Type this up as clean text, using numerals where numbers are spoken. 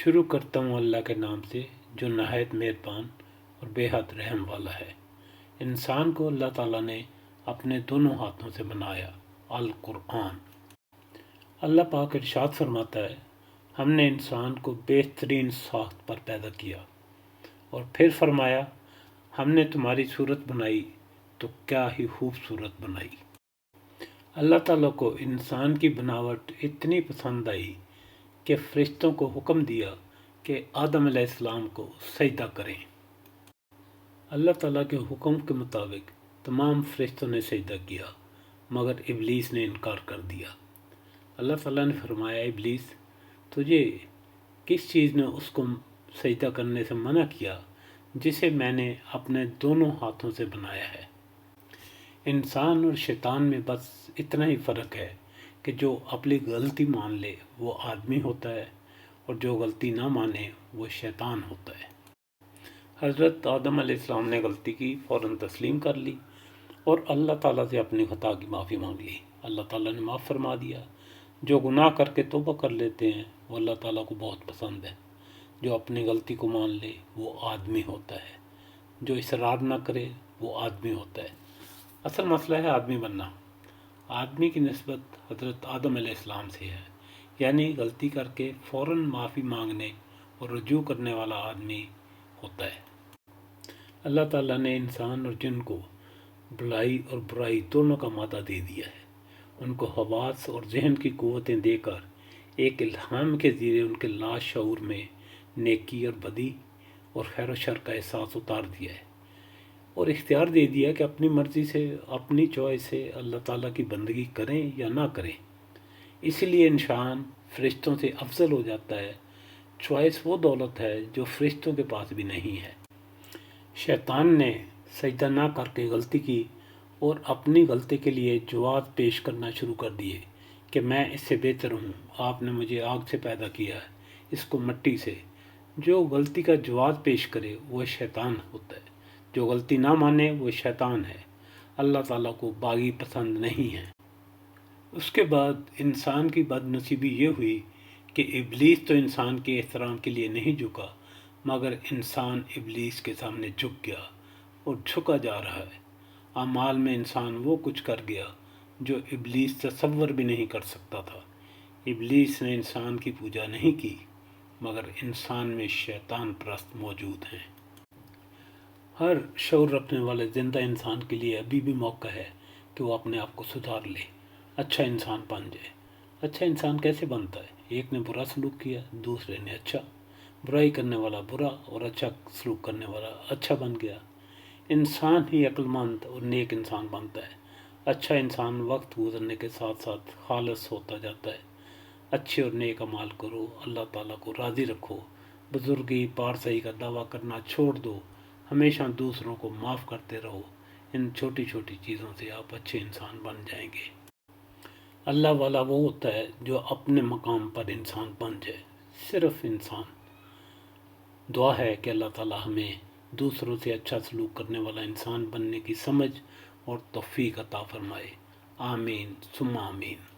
شروع کرتا ہوں اللہ کے نام سے جو نہایت مہربان اور بے حد رحم والا ہے۔ انسان کو اللہ تعالیٰ نے اپنے دونوں ہاتھوں سے بنایا۔ القرآن۔ اللہ پاک ارشاد فرماتا ہے، ہم نے انسان کو بہترین ساخت پر پیدا کیا، اور پھر فرمایا ہم نے تمہاری صورت بنائی تو کیا ہی خوبصورت بنائی۔ اللہ تعالیٰ کو انسان کی بناوٹ اتنی پسند آئی کہ فرشتوں کو حکم دیا کہ آدم علیہ السلام کو سجدہ کریں۔ اللہ تعالیٰ کے حکم کے مطابق تمام فرشتوں نے سجدہ کیا، مگر ابلیس نے انکار کر دیا۔ اللہ تعالیٰ نے فرمایا، ابلیس تجھے کس چیز نے اس کو سجدہ کرنے سے منع کیا جسے میں نے اپنے دونوں ہاتھوں سے بنایا ہے؟ انسان اور شیطان میں بس اتنا ہی فرق ہے کہ جو اپنی غلطی مان لے وہ آدمی ہوتا ہے، اور جو غلطی نہ مانے وہ شیطان ہوتا ہے۔ حضرت آدم علیہ السلام نے غلطی کی، فوراً تسلیم کر لی اور اللہ تعالیٰ سے اپنی خطا کی معافی مانگ لی۔ اللہ تعالیٰ نے معاف فرما دیا۔ جو گناہ کر کے توبہ کر لیتے ہیں وہ اللہ تعالیٰ کو بہت پسند ہے۔ جو اپنی غلطی کو مان لے وہ آدمی ہوتا ہے، جو اصرار نہ کرے وہ آدمی ہوتا ہے۔ اصل مسئلہ ہے آدمی بننا۔ آدمی کی نسبت حضرت آدم علیہ السلام سے ہے، یعنی غلطی کر کے فوراً معافی مانگنے اور رجوع کرنے والا آدمی ہوتا ہے۔ اللہ تعالیٰ نے انسان اور جن کو بھلائی اور برائی دونوں کا مادہ دے دیا ہے۔ ان کو حواس اور ذہن کی قوتیں دے کر ایک الہام کے ذریعے ان کے لاشعور میں نیکی اور بدی اور خیر و شر کا احساس اتار دیا ہے، اور اختیار دے دیا کہ اپنی مرضی سے، اپنی چوائس سے اللہ تعالیٰ کی بندگی کریں یا نہ کریں۔ اسی لیے انسان فرشتوں سے افضل ہو جاتا ہے۔ چوائس وہ دولت ہے جو فرشتوں کے پاس بھی نہیں ہے۔ شیطان نے سجدہ نہ کر کے غلطی کی اور اپنی غلطی کے لیے جواز پیش کرنا شروع کر دیے کہ میں اس سے بہتر ہوں، آپ نے مجھے آگ سے پیدا کیا ہے، اس کو مٹی سے۔ جو غلطی کا جواز پیش کرے وہ شیطان ہوتا ہے، جو غلطی نہ مانے وہ شیطان ہے۔ اللہ تعالیٰ کو باغی پسند نہیں ہے۔ اس کے بعد انسان کی بد نصیبی یہ ہوئی کہ ابلیس تو انسان کے احترام کے لیے نہیں جھکا، مگر انسان ابلیس کے سامنے جھک گیا اور جھکا جا رہا ہے۔ اعمال میں انسان وہ کچھ کر گیا جو ابلیس تصور بھی نہیں کر سکتا تھا۔ ابلیس نے انسان کی پوجا نہیں کی، مگر انسان میں شیطان پرست موجود ہیں۔ ہر شعور رکھنے والے زندہ انسان کے لیے ابھی بھی موقع ہے کہ وہ اپنے آپ کو سدھار لے، اچھا انسان بن جائے۔ اچھا انسان کیسے بنتا ہے؟ ایک نے برا سلوک کیا، دوسرے نے اچھا۔ برائی کرنے والا برا اور اچھا سلوک کرنے والا اچھا بن گیا۔ انسان ہی عقل مند اور نیک انسان بنتا ہے۔ اچھا انسان وقت گزرنے کے ساتھ ساتھ خالص ہوتا جاتا ہے۔ اچھے اور نیک اعمال کرو، اللہ تعالیٰ کو راضی رکھو، بزرگی پارسائی کا دعویٰ کرنا چھوڑ دو، ہمیشہ دوسروں کو معاف کرتے رہو۔ ان چھوٹی چھوٹی چیزوں سے آپ اچھے انسان بن جائیں گے۔ اللہ والا وہ ہوتا ہے جو اپنے مقام پر انسان بن جائے، صرف انسان۔ دعا ہے کہ اللہ تعالیٰ ہمیں دوسروں سے اچھا سلوک کرنے والا انسان بننے کی سمجھ اور توفیق عطا فرمائے۔ آمین ثم آمین۔